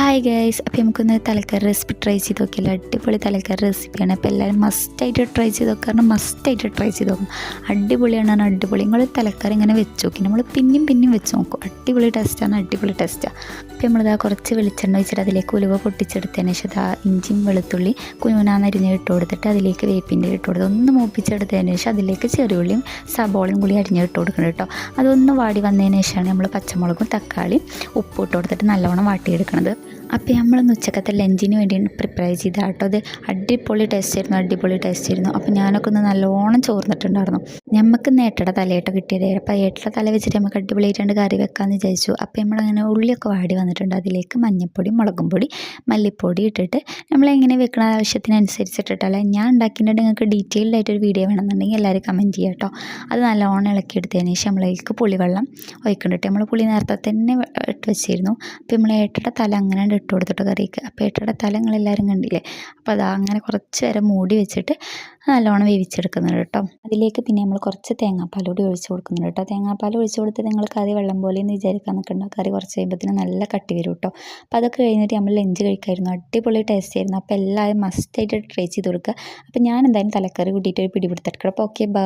Hi guys, അപ്പോൾ നമുക്കൊന്ന് തലക്കറി recipe try ചെയ്ത് നോക്കിയല്ലോ. അടിപൊളി തലക്കറി റെസിപ്പിയാണ്. അപ്പോൾ എല്ലാവരും മസ്റ്റായിട്ട് ട്രൈ ചെയ്ത് നോക്കുക. മസ്റ്റായിട്ട് ട്രൈ ചെയ്ത് നോക്കും. അടിപൊളിയാണ്. അടിപൊളി നിങ്ങൾ തലക്കറി ഇങ്ങനെ വെച്ച് നോക്കി, നമ്മൾ പിന്നെയും വെച്ച് നോക്കും. അടിപൊളി ടേസ്റ്റാണ്. അപ്പോൾ നമ്മളിതാ കുറച്ച് വെളിച്ചെണ്ണ വെച്ചിട്ട് അതിലേക്ക് ഉലുവ പൊട്ടിച്ചെടുത്തതിന് ശേഷം ഇഞ്ചിയും വെളുത്തുള്ളി കുഞ്ഞുനാന്ന് അരിഞ്ഞ് ഇട്ട് കൊടുത്തിട്ട് അതിലേക്ക് വേപ്പിൻ്റെ ഇട്ട് കൊടുത്ത് ഒന്ന് മൂപ്പിച്ചെടുത്തതിന് ശേഷം അതിലേക്ക് ചെറിയുള്ളിയും സബോളയും കൂടി അരിഞ്ഞ് ഇട്ട് കൊടുക്കണം കേട്ടോ. അതൊന്ന് വാടി വന്നതിന് ശേഷമാണ് നമ്മൾ പച്ചമുളകും തക്കാളിയും ഉപ്പ് ഇട്ട് കൊടുത്തിട്ട് നല്ലവണ്ണം വാട്ടിയെടുക്കുന്നത്. അപ്പോൾ നമ്മളൊന്ന് ഉച്ചക്കത്തെ ലഞ്ചിന് വേണ്ടി പ്രിപ്പയർ ചെയ്താൽ കേട്ടോ. അത് അടിപൊളി ടേസ്റ്റ് ആയിരുന്നു. അപ്പോൾ ഞാനൊക്കെ ഒന്ന് നല്ലോണം ചോർന്നിട്ടുണ്ടായിരുന്നു. നമുക്ക് ഏട്ടയുടെ തലയിട്ട് കിട്ടിയത്. അപ്പോൾ ഏട്ടയുടെ തല വെച്ചിട്ട് നമുക്ക് അടിപൊളിയായിട്ട് കറി വെക്കാമെന്ന് വിചാരിച്ചു. അപ്പോൾ നമ്മളങ്ങനെ ഉള്ളിയൊക്കെ വാടി വന്നിട്ടുണ്ട്. അതിലേക്ക് മഞ്ഞൾപ്പൊടി, മുളകും പൊടി, മല്ലിപ്പൊടി ഇട്ടിട്ട് നമ്മളെങ്ങനെ വെക്കണ ആവശ്യത്തിനനുസരിച്ചിട്ടിട്ടല്ല. ഞാൻ ഉണ്ടാക്കിയിട്ട് നിങ്ങൾക്ക് ഡീറ്റെയിൽഡ് ആയിട്ടൊരു വീഡിയോ വേണമെന്നുണ്ടെങ്കിൽ എല്ലാവരും കമൻറ്റ് ചെയ്യാം കേട്ടോ. അത് നല്ലോണം ഇളക്കിയെടുത്തതിന് ശേഷം നമ്മളതിലേക്ക് പുളിവെള്ളം ഒഴിക്കുന്നുണ്ട്. നമ്മൾ പുളി നേരത്തെ തന്നെ ഇട്ട് വെച്ചിരുന്നു. അപ്പോൾ നമ്മൾ ഏട്ടയുടെ തല അങ്ങനെ ഇട്ട് കൊടുത്തിട്ട് കറിക്ക്. അപ്പോൾ ഏട്ടയുടെ തല നിങ്ങളെല്ലാവരും കണ്ടില്ലേ. അപ്പോൾ അത് അങ്ങനെ കുറച്ച് നേരം മൂടി വെച്ചിട്ട് നല്ലോണം വേവിച്ചെടുക്കുന്നുണ്ട് കേട്ടോ. അതിലേക്ക് പിന്നെ നമ്മൾ കുറച്ച് തേങ്ങാപ്പാൽ കൂടി ഒഴിച്ച് കൊടുക്കുന്നുണ്ട് കേട്ടോ. തേങ്ങാപ്പാൽ ഒഴിച്ച് കൊടുത്ത് നിങ്ങൾ കറി വെള്ളം പോലെ എന്ന് വിചാരിക്കാൻ നിൽക്കണ്ട. കറി കുറച്ച് കഴിയുമ്പോഴത്തേനും നല്ല കട്ടി വരും കേട്ടോ. അപ്പോൾ അതൊക്കെ കഴിഞ്ഞിട്ട് നമ്മൾ ലഞ്ച് കഴിക്കായിരുന്നു. അടിപൊളി ടേസ്റ്റ് ആയിരുന്നു. അപ്പോൾ എല്ലാവരും മസ്റ്റായിട്ട് ട്രൈ ചെയ്ത് കൊടുക്കുക. അപ്പോൾ ഞാൻ എന്തായാലും തലക്കറി കൂട്ടിയിട്ട് ഒരു പിടി പിടുത്തെടുക്കണം. അപ്പോൾ ഓക്കെ, ബൈ.